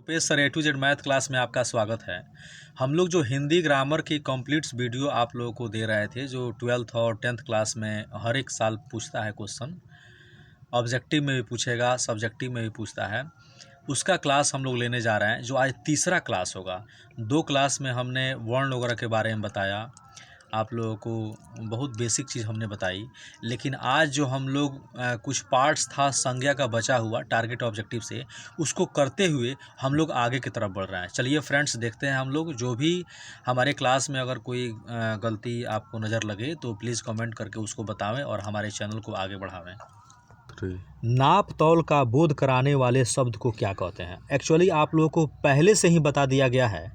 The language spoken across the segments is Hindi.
Rupesh sir A to Z math class में आपका स्वागत है। हम लोग जो हिंदी ग्रामर की कंप्लीट्स वीडियो आप लोगों को दे रहे थे, जो 12th और 10th क्लास में हर एक साल पूछता है क्वेश्चन, ऑब्जेक्टिव में भी पूछेगा, सब्जेक्टिव में भी पूछता है, उसका क्लास हम लोग लेने जा रहे हैं। जो आज तीसरा क्लास होगा। 2 क्लास में हमने वर्ण वगैरह के बारे में बताया, आप लोगों को बहुत बेसिक चीज़ हमने बताई। लेकिन आज जो हम लोग कुछ पार्ट्स था संज्ञा का बचा हुआ टारगेट ऑब्जेक्टिव से, उसको करते हुए हम लोग आगे की तरफ बढ़ रहे हैं। चलिए फ्रेंड्स, देखते हैं हम लोग। जो भी हमारे क्लास में अगर कोई गलती आपको नज़र लगे तो प्लीज़ कमेंट करके उसको बतावें और हमारे चैनल को आगे बढ़ावें। नाप तौल का बोध कराने वाले शब्द को क्या कहते हैं? एक्चुअली आप लोगों को पहले से ही बता दिया गया है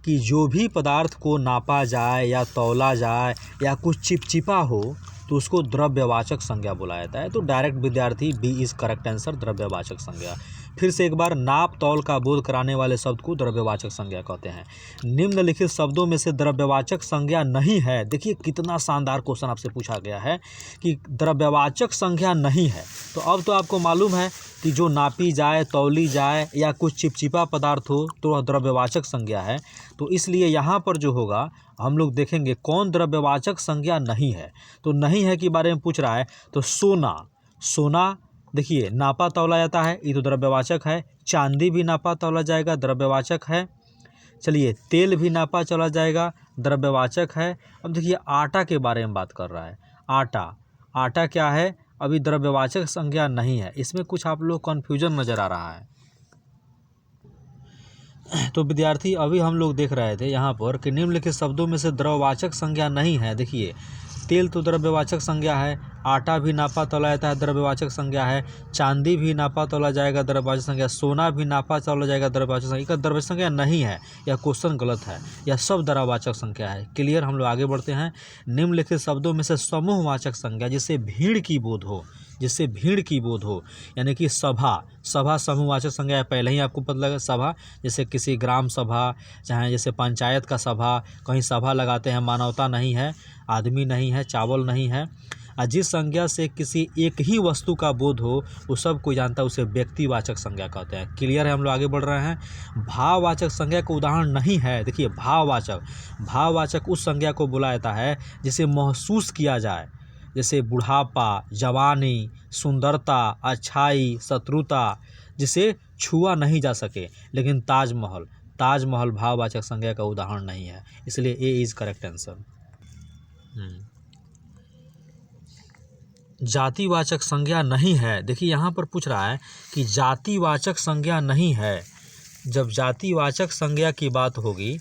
कि जो भी पदार्थ को नापा जाए या तौला जाए या कुछ चिपचिपा हो तो उसको द्रव्यवाचक संज्ञा बुलाया जाता है। तो डायरेक्ट विद्यार्थी बी इज़ करेक्ट आंसर, द्रव्यवाचक संज्ञा। फिर से एक बार, नाप तौल का बोध कराने वाले शब्द को द्रव्यवाचक संज्ञा कहते हैं। निम्नलिखित शब्दों में से द्रव्यवाचक संज्ञा नहीं है। देखिए कितना शानदार क्वेश्चन आपसे पूछा गया है कि द्रव्यवाचक संज्ञा नहीं है। तो अब तो आपको मालूम है कि जो नापी जाए, तौली जाए या कुछ चिपचिपा पदार्थ हो तो वह द्रव्यवाचक संज्ञा है। तो इसलिए यहाँ पर जो होगा हम लोग देखेंगे कौन द्रव्यवाचक संज्ञा नहीं है। तो नहीं है के बारे में पूछ रहा है तो सोना, सोना देखिए नापा तौला जाता है, ये तो द्रव्यवाचक है। चांदी भी नापा तौला जाएगा, द्रव्यवाचक है। चलिए तेल भी नापा तौला जाएगा, द्रव्यवाचक है। अब देखिए आटा के बारे में बात कर रहा है। आटा, आटा क्या है? अभी द्रव्यवाचक संज्ञा नहीं है। इसमें कुछ आप लोग कन्फ्यूजन नज़र आ रहा है। तो विद्यार्थी अभी हम लोग देख रहे थे यहाँ पर कि निम्नलिखित शब्दों में से द्रव्यवाचक संज्ञा नहीं है। देखिए तेल तो द्रव्यवाचक संज्ञा है, आटा भी नापा तौला जाता है, द्रव्यवाचक संज्ञा है। चांदी भी नापा तौला जाएगा, द्रव्यवाचक संज्ञा। सोना भी नापा तौला जाएगा, द्रव्यवाचक संज्ञा। इसका द्रव्यवाचक संज्ञा नहीं है, यह क्वेश्चन गलत है, यह सब द्रव्यवाचक संज्ञा है। क्लियर? हम लोग आगे बढ़ते हैं। निम्नलिखित शब्दों में से समूहवाचक संज्ञा जिससे भीड़ की बोध हो, जिससे भीड़ की बोध हो, यानी कि सभा, सभा समूहवाचक संज्ञा है। पहले ही आपको पता लगा सभा, जैसे किसी ग्राम सभा, चाहे जैसे पंचायत का सभा, कहीं सभा लगाते हैं, मानवता नहीं है, आदमी नहीं है, चावल नहीं है। जिस संज्ञा से किसी एक ही वस्तु का बोध हो वो सब कोई जानता है, उसे व्यक्तिवाचक संज्ञा कहते हैं। क्लियर है? हम लोग आगे बढ़ रहे हैं। भाववाचक संज्ञा का उदाहरण नहीं है। देखिए भाववाचक, भाववाचक उस संज्ञा को बुलाया जाता है जिसे महसूस किया जाए, जैसे बुढ़ापा, जवानी, सुंदरता, अच्छाई, शत्रुता, जिसे छुआ नहीं जा सके। लेकिन ताजमहल, ताजमहल भाववाचक संज्ञा का उदाहरण नहीं है, इसलिए ए इज़ करेक्ट आंसर। जातिवाचक संज्ञा नहीं है। देखिए यहाँ पर पूछ रहा है कि जातिवाचक संज्ञा नहीं है। जब जातिवाचक संज्ञा की बात होगी,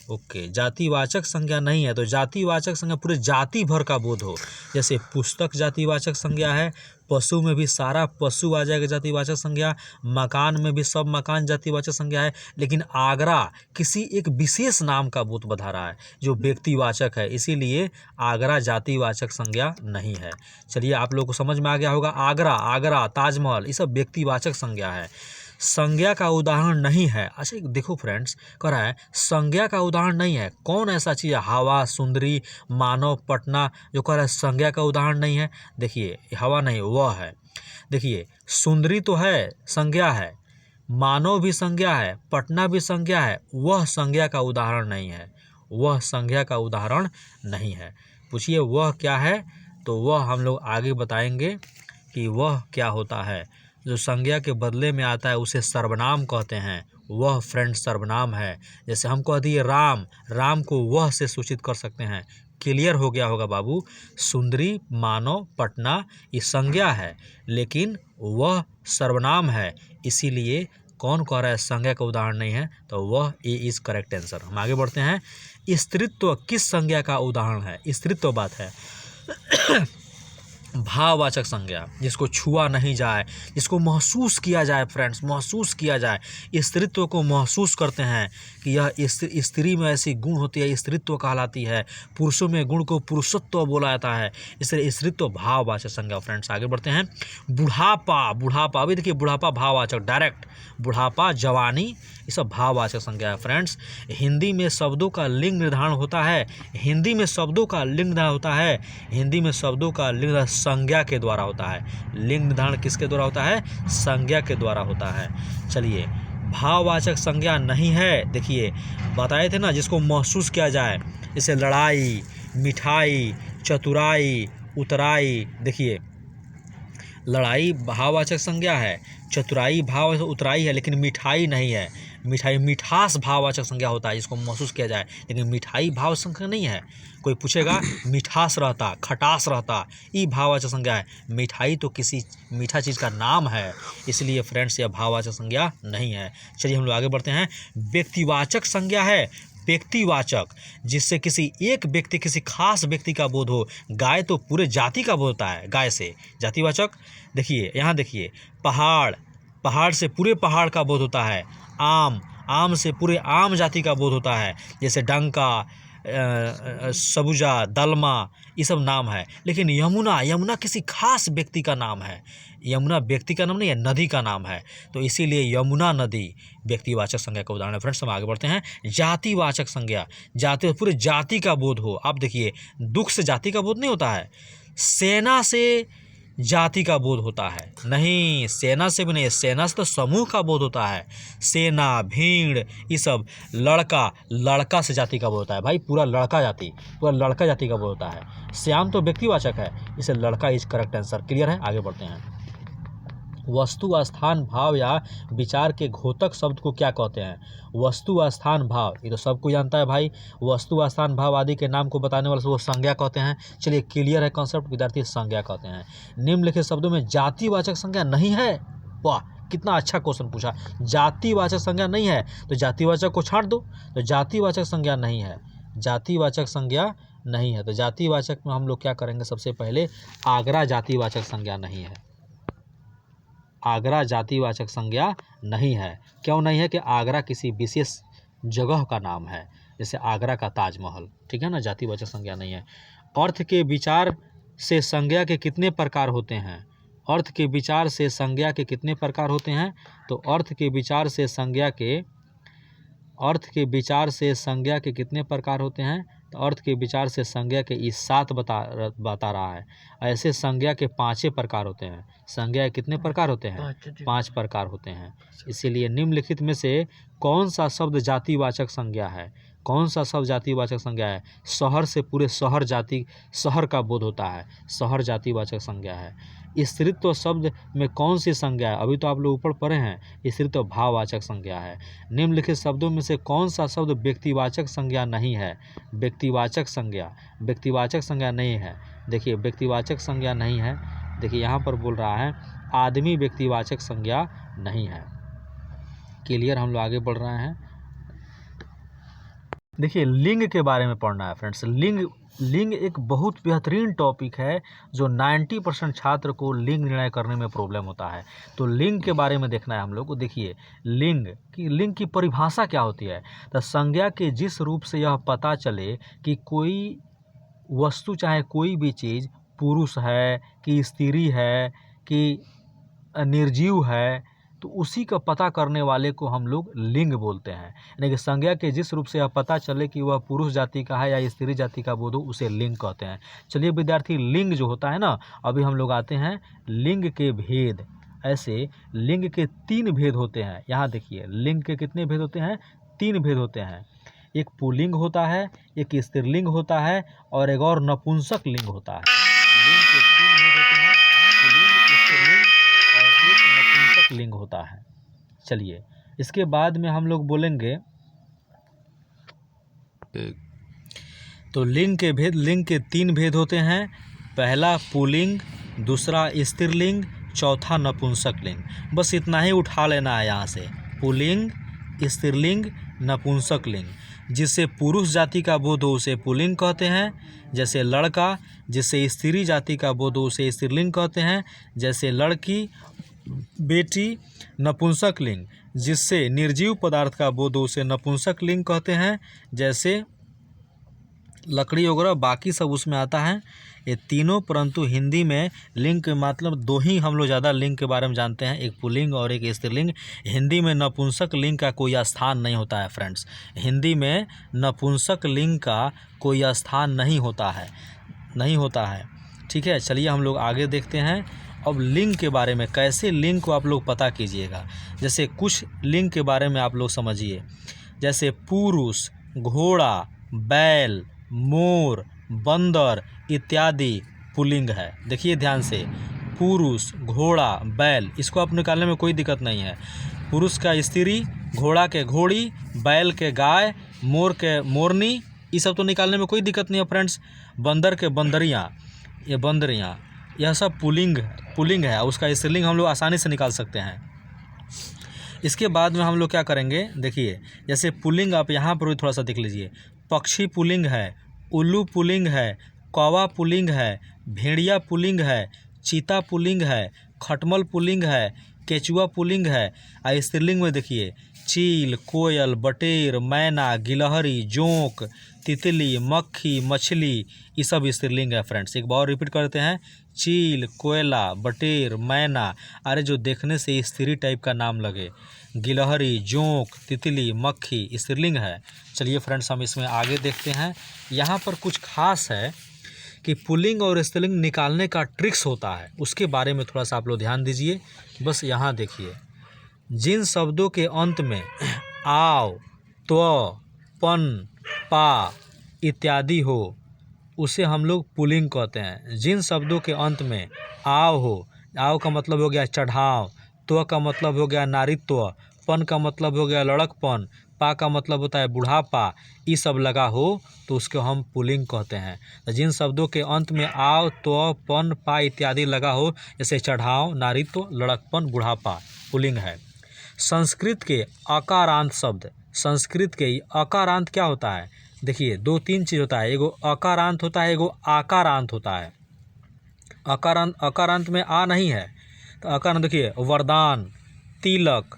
ओके, जातिवाचक संज्ञा नहीं है तो जातिवाचक संज्ञा पूरे जाति भर का बोध हो। जैसे पुस्तक जातिवाचक संज्ञा है, पशु में भी सारा पशु आ जाएगा जातिवाचक संज्ञा, मकान में भी सब मकान जातिवाचक संज्ञा है। लेकिन आगरा किसी एक विशेष नाम का बोध बता रहा है जो व्यक्तिवाचक है, इसीलिए आगरा जातिवाचक संज्ञा नहीं है। चलिए आप लोगों को समझ में आ गया होगा। आगरा, आगरा, ताजमहल, ये सब व्यक्तिवाचक संज्ञा है। संज्ञा का उदाहरण नहीं है। अच्छा देखो फ्रेंड्स, कह रहा है संज्ञा का उदाहरण नहीं है। कौन ऐसा चीज़ है? हवा, सुंदरी, मानव, पटना, जो कह रहा है संज्ञा का उदाहरण नहीं है। देखिए हवा नहीं, वह है। देखिए सुंदरी तो है, संज्ञा है, मानव भी संज्ञा है, पटना भी संज्ञा है, वह संज्ञा का उदाहरण नहीं है, वह संज्ञा का उदाहरण नहीं है। पूछिए वह क्या है? तो वह हम लोग आगे बताएंगे कि वह क्या होता है। जो संज्ञा के बदले में आता है उसे सर्वनाम कहते हैं। वह फ्रेंड सर्वनाम है। जैसे हम कह दिए राम, राम को वह से सूचित कर सकते हैं। क्लियर हो गया होगा बाबू। सुंदरी, मानव, पटना ये संज्ञा है, लेकिन वह सर्वनाम है, इसीलिए कौन कह रहा है संज्ञा का उदाहरण नहीं है? तो वह ए इज़ करेक्ट आंसर। हम आगे बढ़ते हैं। स्त्रीत्व किस संज्ञा का उदाहरण है? स्त्रीत्व बात है भाववाचक संज्ञा, जिसको छुआ नहीं जाए, जिसको महसूस किया जाए। फ्रेंड्स महसूस किया जाए, स्त्रीत्व को महसूस करते हैं कि यह स्त्री में ऐसी गुण होती है, स्त्रीत्व कहलाती है। पुरुषों में गुण को पुरुषत्व बोला जाता है, इसलिए स्त्रीत्व भाववाचक संज्ञा। फ्रेंड्स आगे बढ़ते हैं। बुढ़ापा, बुढ़ापा अभी देखिए बुढ़ापा भाववाचक डायरेक्ट, बुढ़ापा, जवानी, ये सब भाववाचक संज्ञा है। फ्रेंड्स हिंदी में शब्दों का लिंग निर्धारण होता है, हिंदी में शब्दों का लिंग निर्धारण होता है, हिंदी में शब्दों का लिंग संज्ञा के द्वारा होता है। लिंग निर्धारण किसके द्वारा होता है? संज्ञा के द्वारा होता है। चलिए भाववाचक संज्ञा नहीं है। देखिए बताए थे ना, जिसको महसूस किया जाए, जैसे लड़ाई, मिठाई, चतुराई, उतराई। देखिए लड़ाई भाववाचक संज्ञा है, चतुराई भाव उतराई है, लेकिन मिठाई नहीं है। मिठाई मिठास भाववाचक संज्ञा होता है, जिसको महसूस किया जाए, लेकिन मिठाई भाव संज्ञा नहीं है। कोई पूछेगा मिठास रहता, खटास रहता, ये भाववाचक संज्ञा है। मिठाई तो किसी मीठा चीज़ का नाम है, इसलिए फ्रेंड्स यह भाववाचक संज्ञा नहीं है। चलिए हम लोग आगे बढ़ते हैं। व्यक्तिवाचक संज्ञा है, व्यक्तिवाचक, जिससे किसी एक व्यक्ति, किसी खास व्यक्ति का बोध हो। गाय तो पूरे जाति का बोध होता है, गाय से जातिवाचक। देखिए यहाँ देखिए, पहाड़, पहाड़ से पूरे पहाड़ का बोध होता है। आम, आम से पूरे आम जाति का बोध होता है। जैसे डंका, सबुजा, दलमा, ये सब नाम है। लेकिन यमुना, यमुना किसी खास व्यक्ति का नाम है। यमुना व्यक्ति का नाम नहीं है, नदी का नाम है, तो इसीलिए यमुना नदी व्यक्तिवाचक संज्ञा का उदाहरण है। फ्रेंड्स हम आगे बढ़ते हैं। जातिवाचक संज्ञा, जाति पूरे जाति का बोध हो। आप देखिए दुख से जाति का बोध नहीं होता है, सेना से जाति का बोध होता है। नहीं, सेना से भी नहीं, सेना से तो समूह का बोध होता है। सेना, भीड़, ये सब। लड़का, लड़का से जाति का बोध होता है। भाई पूरा लड़का जाति, पूरा लड़का जाति का बोध होता है। श्याम तो व्यक्तिवाचक है, इसे लड़का इज करेक्ट आंसर। क्लियर है, आगे बढ़ते हैं। वस्तु, स्थान, भाव या विचार के घोतक शब्द को क्या कहते हैं? वस्तु, स्थान, भाव, ये तो सबको जानता है भाई। वस्तु, स्थान, भाव आदि के नाम को बताने वाले से वो संज्ञा कहते हैं। चलिए क्लियर है कॉन्सेप्ट, विद्यार्थी संज्ञा कहते हैं। निम्नलिखित शब्दों में जातिवाचक संज्ञा नहीं है। वाह कितना अच्छा क्वेश्चन पूछा। जातिवाचक संज्ञा नहीं है तो जातिवाचक को छांट दो, तो जातिवाचक संज्ञा नहीं है, जातिवाचक संज्ञा नहीं है। तो जातिवाचक में हम लोग क्या करेंगे, सबसे पहले आगरा जातिवाचक संज्ञा नहीं है। आगरा जातिवाचक संज्ञा नहीं है। क्यों नहीं है? कि आगरा किसी विशेष जगह का नाम है, जैसे आगरा का ताजमहल, ठीक है ना, जातिवाचक संज्ञा नहीं है। अर्थ के विचार से संज्ञा के कितने प्रकार होते हैं? अर्थ के विचार से संज्ञा के कितने प्रकार होते हैं? तो अर्थ के विचार से संज्ञा के, अर्थ के विचार से संज्ञा के कितने प्रकार होते हैं? तो अर्थ के विचार से संज्ञा के इस 7 बता रहा है। ऐसे संज्ञा के 5 प्रकार होते हैं। संज्ञा के कितने प्रकार होते हैं? 5 प्रकार होते हैं। इसीलिए निम्नलिखित में से कौन सा शब्द जातिवाचक संज्ञा है? कौन सा शब्द जातिवाचक संज्ञा है? शहर से पूरे शहर जाति, शहर का बोध होता है, शहर जातिवाचक संज्ञा है। स्त्रीत्व शब्द में कौन सी संज्ञा है? अभी तो आप लोग ऊपर पढ़े हैं, स्त्रीत्व भाववाचक संज्ञा है। निम्नलिखित शब्दों में से कौन सा शब्द व्यक्तिवाचक संज्ञा नहीं है? व्यक्तिवाचक संज्ञा, व्यक्तिवाचक संज्ञा नहीं है। देखिए व्यक्तिवाचक संज्ञा नहीं है, देखिए यहाँ पर बोल रहा है आदमी व्यक्तिवाचक संज्ञा नहीं है। क्लियर, हम लोग आगे बढ़ रहे हैं। देखिए लिंग के बारे में पढ़ना है फ्रेंड्स। लिंग एक बहुत बेहतरीन टॉपिक है जो 90% छात्र को लिंग निर्णय करने में प्रॉब्लम होता है। तो लिंग के बारे में देखना है हम लोग को। देखिए लिंग की परिभाषा क्या होती है? तो संज्ञा के जिस रूप से यह पता चले कि कोई वस्तु, चाहे कोई भी चीज़, पुरुष है कि स्त्री है कि निर्जीव है, तो उसी का पता करने वाले को हम लोग लिंग बोलते हैं। यानी कि संज्ञा के जिस रूप से यह पता चले कि वह पुरुष जाति का है या स्त्री जाति का बोध हो, उसे लिंग कहते हैं। चलिए विद्यार्थी, लिंग जो होता है ना, अभी हम लोग आते हैं लिंग के भेद। ऐसे लिंग के 3 भेद होते हैं। यहाँ देखिए लिंग के कितने भेद होते हैं? 3 भेद होते हैं। एक पुल्लिंग होता है, एक स्त्रीलिंग होता है और एक और नपुंसक लिंग होता है। लिंग के 3 भेद होते हैं, पुल्लिंग, स्त्रीलिंग और एक नपुंसक लिंग होता है। चलिए इसके बाद में हम लोग बोलेंगे, तो लिंग के 3 भेद होते हैं। पहला पुल्लिंग, दूसरा स्त्रीलिंग, चौथा नपुंसक लिंग। बस इतना ही उठा लेना है यहाँ से, पुल्लिंग, स्त्रीलिंग, नपुंसक लिंग। जिससे पुरुष जाति का बोध हो उसे पुल्लिंग कहते हैं, जैसे लड़का। जिससे स्त्री जाति का बोध हो उसे स्त्रीलिंग कहते हैं, जैसे लड़की, बेटी। नपुंसक लिंग, जिससे निर्जीव पदार्थ का बोध हो उसे नपुंसक लिंग कहते हैं, जैसे लकड़ी वगैरह, बाकी सब उसमें आता है ये तीनों। परंतु हिंदी में लिंग के मतलब 2 ही हम लोग ज़्यादा लिंग के बारे में जानते हैं, एक पुल्लिंग और एक स्त्रीलिंग। हिंदी में नपुंसक लिंग का कोई स्थान नहीं होता है फ्रेंड्स। हिंदी में नपुंसक लिंग का कोई स्थान नहीं होता है, ठीक है। चलिए हम लोग आगे देखते हैं। अब लिंग के बारे में, कैसे लिंग को आप लोग पता कीजिएगा। जैसे कुछ लिंग के बारे में आप लोग समझिए, जैसे पुरुष, घोड़ा, बैल, मोर, बंदर इत्यादि पुल्लिंग है। देखिए ध्यान से, पुरुष, घोड़ा, बैल, इसको आप निकालने में कोई दिक्कत नहीं है। पुरुष का स्त्री, घोड़ा के घोड़ी, बैल के गाय, मोर के मोरनी, ये सब तो निकालने में कोई दिक्कत नहीं है फ्रेंड्स। बंदर के बंदरियाँ, ये बंदरियाँ, यह सब पुल्लिंग है। उसका स्त्रीलिंग हम लोग आसानी से निकाल सकते हैं। इसके बाद में हम लोग क्या करेंगे, देखिए जैसे पुल्लिंग आप यहाँ पर भी थोड़ा सा देख लीजिए। पक्षी पुल्लिंग है, उल्लू पुल्लिंग है, कौवा पुल्लिंग है, भेड़िया पुल्लिंग है, चीता पुल्लिंग है, खटमल पुल्लिंग है, केचुआ पुल्लिंग है। और स्त्रीलिंग में देखिए चील, कोयल, बटेर, मैना, गिलहरी, जोंक, तितली, मक्खी, मछली, ये सब स्त्रीलिंग है फ्रेंड्स। एक बार रिपीट करते हैं, चील, कोयला, बटेर, मैना, अरे जो देखने से स्त्री टाइप का नाम लगे, गिलहरी, जोंक, तितली, मक्खी, स्त्रीलिंग है। चलिए फ्रेंड्स हम इसमें आगे देखते हैं। यहाँ पर कुछ खास है कि पुल्लिंग और स्त्रीलिंग निकालने का ट्रिक्स होता है, उसके बारे में थोड़ा सा आप लोग ध्यान दीजिए। बस यहाँ देखिए, जिन शब्दों के अंत में आव, त्व, पन, पा इत्यादि हो उसे हम लोग पुल्लिंग कहते हैं। जिन शब्दों के अंत में आव हो, आव का मतलब हो गया चढ़ाव, त्व का मतलब हो गया नारीत्व, पन का मतलब हो गया लड़कपन, पा का मतलब होता है बुढ़ापा, ये सब लगा हो तो उसको हम पुल्लिंग कहते हैं। तो जिन शब्दों के अंत में आव, त्व, पन, पा इत्यादि लगा हो, जैसे चढ़ाव, नारीत्व, लड़कपन, बुढ़ापा, पुल्लिंग है। संस्कृत के अकारांत शब्द, संस्कृत के अकारांत क्या होता है, देखिए 2-3 चीज़ होता है, एगो अकारांत होता है, एगो आकारांत होता है। अकारांत में आ नहीं है, तो अकारांत देखिए वरदान, तिलक,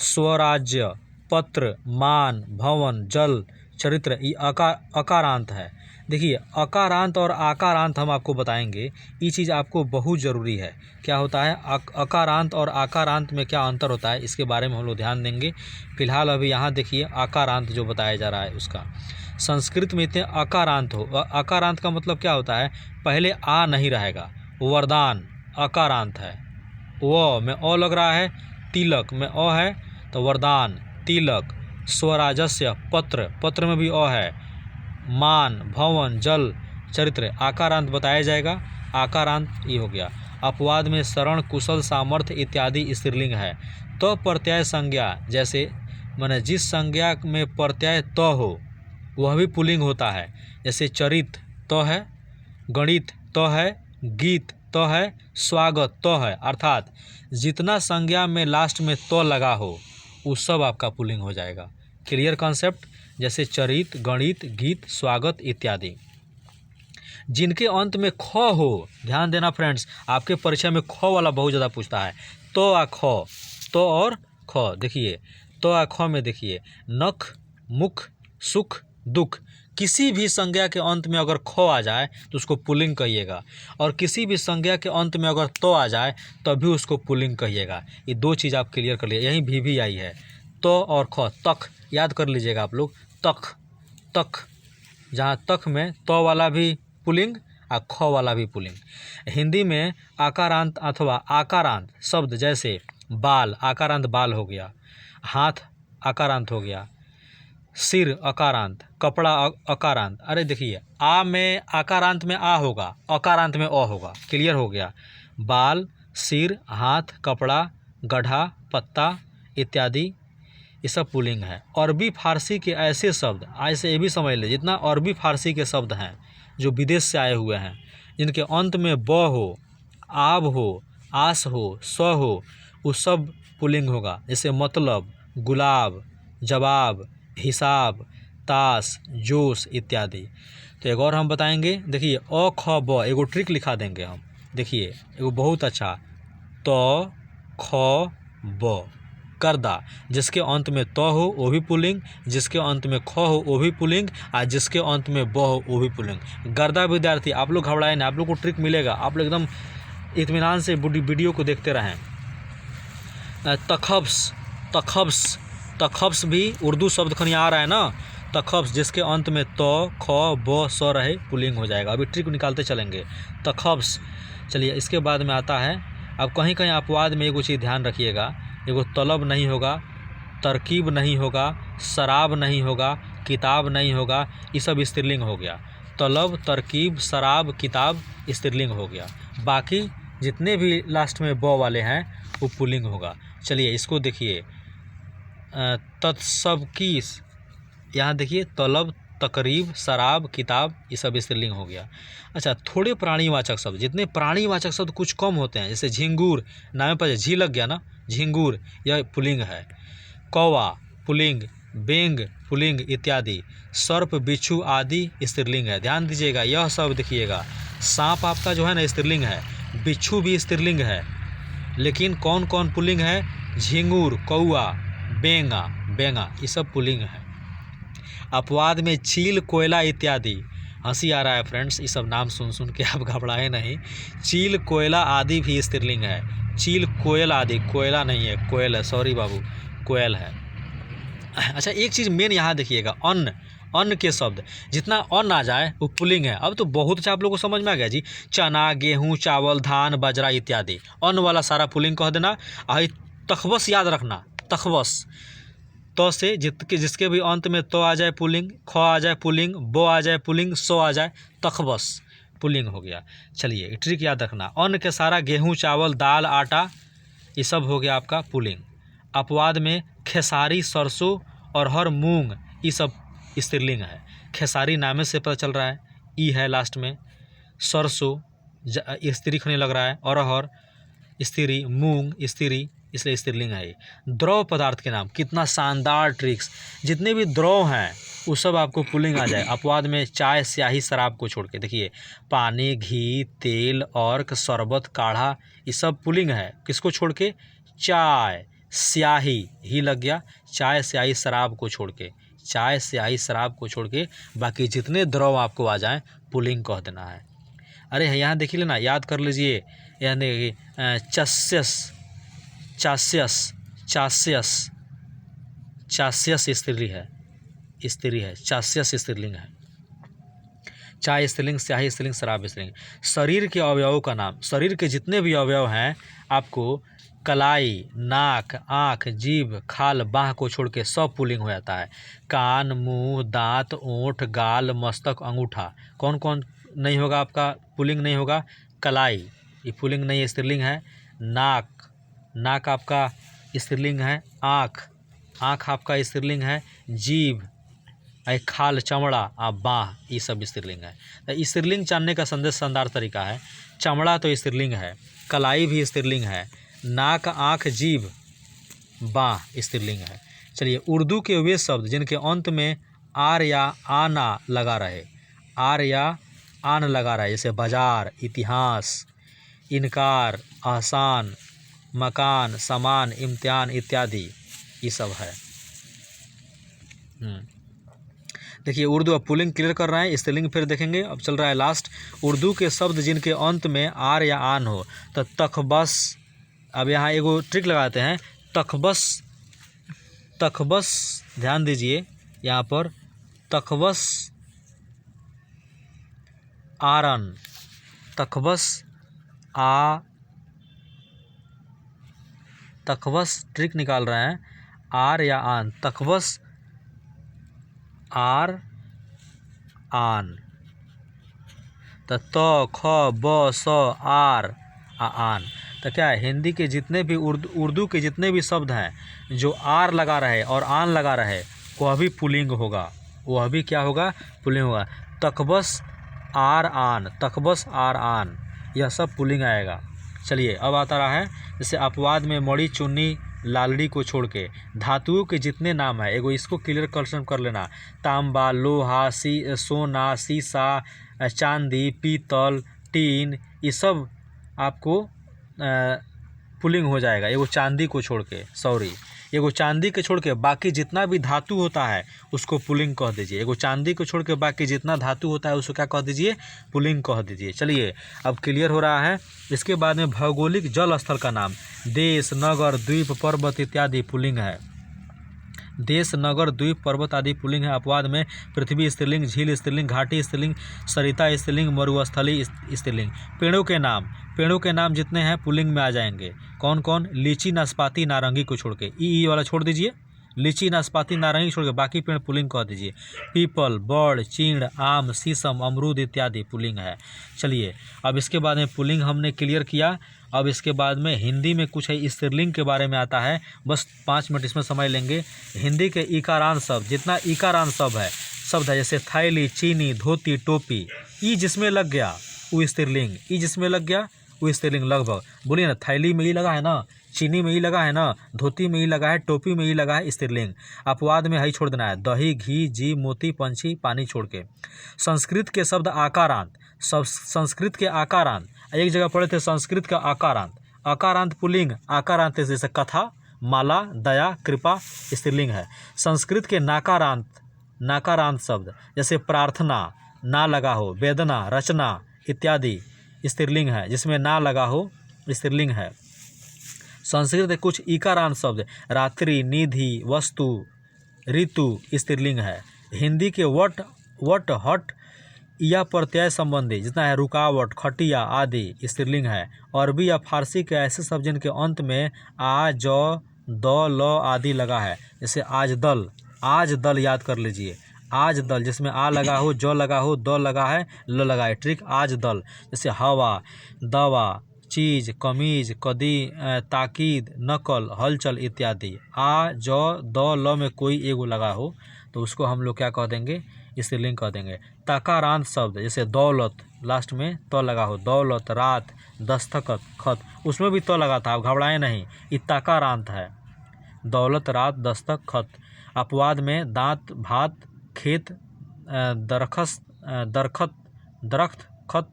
स्वराज्य, पत्र, मान, भवन, जल, चरित्र, ये अकारांत है। देखिए अकारांत और आकारांत हम आपको बताएंगे, ये चीज़ आपको बहुत ज़रूरी है। क्या होता है अकारांत और आकारांत में क्या अंतर होता है, इसके बारे में हम लोग ध्यान देंगे। फिलहाल अभी यहाँ देखिए आकारांत जो बताया जा रहा है उसका। संस्कृत में इतने अकारांत हो, अकारांत का मतलब क्या होता है, पहले आ नहीं रहेगा। वरदान अकारांत है, व में अ लग रहा है, तिलक में अ है तो वरदान, तिलक, स्वराजस्य, पत्र, पत्र में भी अ है, मान, भवन, जल, चरित्र, आकारांत बताया जाएगा। आकारांत ये हो गया। अपवाद में शरण, कुशल, सामर्थ्य इत्यादि स्त्रीलिंग है। तो प्रत्यय संज्ञा, जैसे माने जिस संज्ञा में प्रत्यय तो हो वह भी पुल्लिंग होता है। जैसे चरित तो है, गणित तो है, गीत तो है, स्वागत तो है, अर्थात जितना संज्ञा में लास्ट में तो लगा हो वो सब आपका पुल्लिंग हो जाएगा। Clear concept. जैसे चरित, गणित, गीत, स्वागत इत्यादि। जिनके अंत में ख हो, ध्यान देना फ्रेंड्स, आपके परीक्षा में ख वाला बहुत ज़्यादा पूछता है। तो आ ख, तो और ख, देखिए तो आ ख में देखिए नख, मुख, सुख, दुख, किसी भी संज्ञा के अंत में अगर ख आ जाए तो उसको पुल्लिंग कहिएगा, और किसी भी संज्ञा के अंत में अगर तो आ जाए तभी उसको पुल्लिंग कहिएगा। ये दो चीज़ आप क्लियर कर लिए। यहीं भी आई है, तो और ख, तक याद कर लीजिएगा आप लोग। तक, तक, जहाँ तक में तो वाला भी पुल्लिंग और ख वाला भी पुल्लिंग। हिंदी में आकारांत अथवा आकारांत शब्द जैसे बाल, आकारांत बाल हो गया, हाथ आकारांत हो गया, सिर अकारांत, कपड़ा अकारांत। अरे देखिए आ में आकारांत में आ होगा, अकारांत में अ होगा। क्लियर हो गया। बाल, सिर, हाथ, कपड़ा, गड्ढा, पत्ता इत्यादि ये सब पुल्लिंग है। अरबी फारसी के ऐसे शब्द, ऐसे ये भी समझ ले, जितना अरबी फारसी के शब्द हैं जो विदेश से आए हुए हैं, जिनके अंत में ब हो, आब हो, आस हो, स हो, वो सब पुल्लिंग होगा। जैसे मतलब, गुलाब, जवाब, हिसाब, ताश, जोश इत्यादि। तो एक और हम बताएंगे, देखिए अ ख ब, एगो ट्रिक लिखा देंगे हम। देखिए एगो बहुत अच्छा, तो ख ब, करदा, जिसके अंत में तो हो वो भी पुल्लिंग, जिसके अंत में ख हो वो भी पुल्लिंग, और जिसके अंत में ब हो वो भी पुल्लिंग। गर्दा विद्यार्थी आप लोग घबराए ना, आप लोग को ट्रिक मिलेगा, आप लोग एकदम इत्मीनान से वीडियो को देखते रहें। तखब्स, तखब्स, तखब्स भी उर्दू शब्द खनी आ रहा है ना, तखब्स जिसके अंत में तो, ख, ब, स रहे पुल्लिंग हो जाएगा। अभी ट्रिक निकालते चलेंगे। तखब्स। चलिए इसके बाद में आता है अब कहीं कहीं अपवाद में एगो चीज़ ध्यान रखिएगा, एगो तलब नहीं होगा, तरकीब नहीं होगा, शराब नहीं होगा, किताब नहीं होगा, ये सब स्त्रीलिंग हो गया। तलब, तरकीब, शराब, किताब स्त्रीलिंग हो गया। बाकी जितने भी लास्ट में ब वाले हैं वो पुल्लिंग होगा। चलिए इसको देखिए, तत्सबकीस, यहाँ देखिए तलब, तकरीब, शराब, किताब, ये सब स्त्रीलिंग हो गया। अच्छा, थोड़े प्राणीवाचक शब्द, जितने प्राणीवाचक शब्द कुछ कम होते हैं, जैसे झिंगूर, नाम पर झी लग गया ना, झिंगूर यह पुल्लिंग है। कौवा पुल्लिंग, बेंग पुल्लिंग इत्यादि। सर्प, बिच्छू आदि स्त्रीलिंग है। ध्यान दीजिएगा, यह सब देखिएगा, सांप आपका जो है ना स्त्रीलिंग है, बिच्छू भी स्त्रीलिंग है, लेकिन कौन कौन पुल्लिंग है? झिंगूर, कौआ, बेंगा, बेंगा, ये सब पुल्लिंग है। अपवाद में चील, कोयला इत्यादि। हंसी आ रहा है फ्रेंड्स, ये सब नाम सुन सुन के आप घबराए नहीं। चील, कोयला आदि भी स्त्रीलिंग है। चील, कोयल आदि, कोयला नहीं है, कोयल है, सॉरी बाबू, कोयल है। अच्छा, एक चीज़ मेन यहाँ देखिएगा, अन्न, अन्न के शब्द, जितना अन्न आ जाए वो पुल्लिंग है। अब तो बहुत अच्छा आप लोगों को समझ में आ गया जी। चना, गेहूँ, चावल, धान, बाजरा इत्यादि, अन्न वाला सारा पुल्लिंग कह देना। तखबस याद रखना, तखबस, तो से जिसके भी अंत में तो आ जाए पुल्लिंग, ख आ जाए पुल्लिंग, बो आ जाए पुल्लिंग, सो आ जाए, तखबस पुल्लिंग हो गया। चलिए ट्रिक याद रखना, अन्न के सारा गेहूँ, चावल, दाल, आटा, ये सब हो गया आपका पुल्लिंग। अपवाद में खेसारी, सरसों, अरहर, मूंग, ये सब स्त्रीलिंग है। खेसारी नामे से पता चल रहा है, ई है लास्ट में। सरसों स्त्री खने लग रहा है, अरहर स्त्री, मूंग स्त्री, इसलिए स्त्रीलिंग है। द्रव पदार्थ के नाम, कितना शानदार ट्रिक्स, जितने भी द्रव हैं वो सब आपको पुल्लिंग आ जाए। अपवाद में चाय, स्याही, शराब को छोड़ के देखिए, पानी, घी, तेल, अर्क, शरबत, काढ़ा, ये सब पुल्लिंग है। किसको छोड़ के? चाय, स्याही, ही लग गया, चाय, स्याही, शराब को छोड़ के, चाय, स्याही, शराब को छोड़ के बाकी जितने द्रव आपको आ जाएं पुल्लिंग कह देना है। अरे यहाँ देखिए लेना, याद कर लीजिए, यानी चस्यस, चास्यस, चास्यस, चास्यस स्त्रीलिंग है, स्त्री है, चास्यस स्त्रीलिंग है। चाय स्त्रीलिंग, स्याही स्त्रीलिंग, शराब स्त्रीलिंग। शरीर के अवयवों का नाम, शरीर के जितने भी अवयव हैं आपको कलाई, नाक, आँख, जीभ, खाल, बाह को छोड़ के सब पुल्लिंग हो जाता है। कान, मुंह, दांत, ओंठ, गाल, मस्तक, अंगूठा, कौन कौन नहीं होगा आपका पुल्लिंग नहीं होगा? कलाई, ये पुल्लिंग नहीं है, स्त्रीलिंग है। नाक, नाक आपका स्त्रीलिंग है। आँख, आँख आपका स्त्रीलिंग है। जीभ, खाल, चमड़ा, बाह, ये सब स्त्रीलिंग है। तो स्त्रीलिंग जानने का संदेश शानदार तरीका है। चमड़ा तो स्त्रीलिंग है, कलाई भी स्त्रीलिंग है, नाक, आँख, जीभ, बाह स्त्रीलिंग है। चलिए, उर्दू के वे शब्द जिनके अंत में आर या आना लगा रहे, आर या आन लगा रहा है, जैसे बाजार, इतिहास, इनकार, आसान, मकान, सामान, इम्तिहान इत्यादि, ये सब है। देखिए उर्दू अब पुल्लिंग क्लियर कर रहे हैं, स्त्रीलिंग फिर देखेंगे। अब चल रहा है लास्ट, उर्दू के शब्द जिनके अंत में आर या आन हो, तो तखबस। अब यहाँ एगो ट्रिक लगाते हैं, तखबस, तखबस, ध्यान दीजिए यहाँ पर, तखबस आरन, तखबस आ, तखबस ट्रिक निकाल रहे हैं, आर या आन, तखबस आर आन, तो ख ब स आर आन। तो क्या है, हिंदी के जितने भी उर्दू के जितने भी शब्द हैं जो आर लगा रहे और आन लगा रहे, वह भी पुल्लिंग होगा, वह भी क्या होगा? पुल्लिंग होगा। तखबस आर आन, तखबस आर आन, यह सब पुल्लिंग आएगा। चलिए अब आता रहा है, जैसे अपवाद में मणि, चुन्नी, लालड़ी को छोड़ के धातुओं के जितने नाम है, एगो इसको क्लियर कलेक्शन कर लेना, तांबा, लोहा, सोना, सीसा, चांदी, पीतल, टीन, ये सब आपको पुल्लिंग हो जाएगा। एगो चांदी को छोड़ के, सॉरी, एगो चांदी के छोड़ के बाकी जितना भी धातु होता है उसको पुल्लिंग कह दीजिए। एगो चांदी को छोड़ के बाकी जितना धातु होता है उसको क्या कह दीजिए? पुल्लिंग कह दीजिए। चलिए अब क्लियर हो रहा है। इसके बाद में भौगोलिक जल स्थल का नाम, देश, नगर, द्वीप, पर्वत इत्यादि पुल्लिंग है। देश, नगर, द्वीप, पर्वत आदि पुल्लिंग है। अपवाद में पृथ्वी स्त्रीलिंग, झील स्त्रीलिंग, घाटी स्त्रीलिंग, सरिता स्त्रीलिंग, मरुस्थली स्त्रीलिंग। पेड़ों के नाम जितने हैं पुल्लिंग में आ जाएंगे। कौन कौन? लीची, नाशपाती, नारंगी को छोड़ के, ई वाला छोड़ दीजिए, लीची, नाशपाती, नारंगी छोड़ के बाकी पेड़ पुल्लिंग कह दीजिए। पीपल, बड़, चीड़, आम, शीशम, अमरूद इत्यादि पुल्लिंग है। चलिए अब इसके बाद में पुल्लिंग हमने क्लियर किया। अब इसके बाद में हिंदी में कुछ है स्त्रीलिंग के बारे में आता है, बस 5 मिनट इसमें समय लेंगे। हिंदी के इकारांत शब्द, जितना इकारांत शब्द है जैसे थैली, चीनी, धोती, टोपी, ई जिसमें लग गया वो स्त्रीलिंग, ई जिसमें लग गया वो स्त्रीलिंग। लगभग बोलिए ना, थैली में ही लगा है ना, चीनी में ही लगा है ना, धोती में ही लगा है, टोपी में ही लगा है, स्त्रीलिंग। अपवाद में ही छोड़ देना है, दही, घी, जीव, मोती, पंछी, पानी छोड़ के। संस्कृत के शब्द आकारांत, संस्कृत के आकारांत, एक जगह पढ़े थे संस्कृत का आकारांत, आकारांत पुल्लिंग, आकारांत जैसे कथा, माला, दया, कृपा स्त्रीलिंग है। संस्कृत के नाकारांत शब्द जैसे प्रार्थना, ना लगा हो, वेदना, रचना इत्यादि स्त्रीलिंग है, जिसमें ना लगा हो स्त्रीलिंग है। संस्कृत के कुछ इकारांत शब्द रात्रि, निधि, वस्तु, ऋतु स्त्रीलिंग है। हिंदी के वट, हट या प्रत्यय संबंधी जितना है, रुकावट, खटिया आदि स्त्रीलिंग है। अरबी या फारसी के ऐसे शब्द जिनके अंत में आ, ज, द, ल आदि लगा है, जैसे आज दल याद कर लीजिए, आज दल जिसमें आ लगा हो, ज लगा हो, द लगा है, ल लगा है, ट्रिक आज दल। जैसे हवा, दवा, चीज, कमीज, कदी, ताकीद, नकल, हलचल इत्यादि। आ, ज, द, ल में कोई एगो लगा हो तो उसको हम लोग क्या कह देंगे? स्त्रीलिंग कह देंगे। तकारांत शब्द जैसे दौलत, लास्ट में त लगा हो, दौलत, रात, दस्तखत, खत, उसमें भी त लगा था, आप घबराएं नहीं, ये तकारांत है। दौलत, रात, दस्तक, खत। अपवाद में दांत, भात, खेत, दरख्त, खत,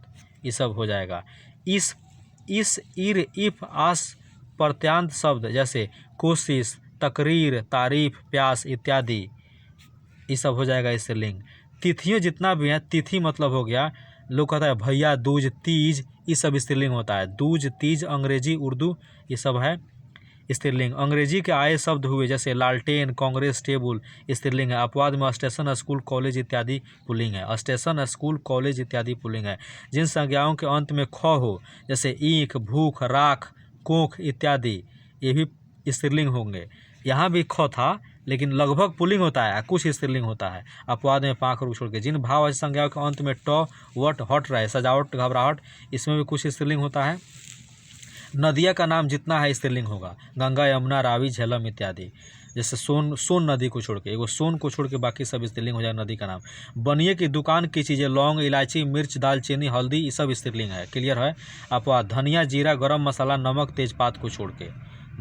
ये सब हो जाएगा। इस, इर, इफ, आस प्रत्यांत शब्द जैसे कोशिश, तकरीर, तारीफ, प्यास इत्यादि, ये सब हो जाएगा स्त्रीलिंग। तिथियों जितना भी है, तिथि मतलब हो गया, लोग कहता है भैया दूज, तीज, ये सब स्त्रीलिंग होता है। दूज, तीज, अंग्रेजी, उर्दू ये सब है स्त्रीलिंग। अंग्रेजी के आए शब्द हुए जैसे लालटेन, कांग्रेस, टेबल स्त्रीलिंग है। अपवाद में स्टेशन, स्कूल, कॉलेज इत्यादि पुल्लिंग है। स्टेशन, स्कूल, कॉलेज इत्यादि पुल्लिंग है। जिन संज्ञाओं के अंत में ख हो जैसे ईख, भूख, राख, कोख इत्यादि, ये भी स्त्रीलिंग होंगे। यहाँ भी ख था लेकिन लगभग पुल्लिंग होता है, कुछ स्त्रीलिंग होता है। अपवाद में पाँख, रुख छोड़ के। जिन भाववाची संज्ञाओं के अंत में ट, वट, हट रहे, सजावट, घबराहट, इसमें भी कुछ स्त्रीलिंग होता है। नदिया का नाम जितना है स्त्रीलिंग होगा, गंगा, यमुना, रावी, झेलम इत्यादि। जैसे सोन नदी को छोड़ के, एगो सोन को छोड़ के बाकी सब स्त्रीलिंग हो जाएगा नदी का नाम। बनिए की दुकान की चीज़ें, लौंग, इलायची, मिर्च, दालचीनी, हल्दी, ये सब स्त्रीलिंग है। क्लियर है? अपवाद धनिया, जीरा, गरम मसाला, नमक, तेजपात को छोड़ के,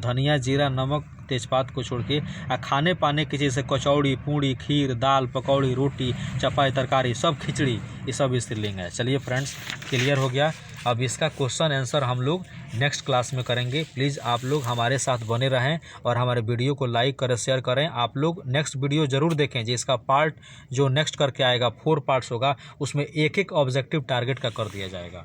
धनिया, जीरा, नमक, तेजपात को छोड़ के। खाने पाने की चीज़ जैसे कचौड़ी, पूड़ी, खीर, दाल, पकौड़ी, रोटी, चपाई, तरकारी, सब खिचड़ी, ये सब स्त्रीलिंग है। चलिए फ्रेंड्स, क्लियर हो गया। अब इसका क्वेश्चन आंसर हम लोग नेक्स्ट क्लास में करेंगे। प्लीज़ आप लोग हमारे साथ बने रहें और हमारे वीडियो को लाइक करें, शेयर करें। आप लोग नेक्स्ट वीडियो ज़रूर देखें, जिसका पार्ट जो नेक्स्ट करके आएगा 4 पार्ट्स होगा, उसमें एक ऑब्जेक्टिव टारगेट का कर दिया जाएगा।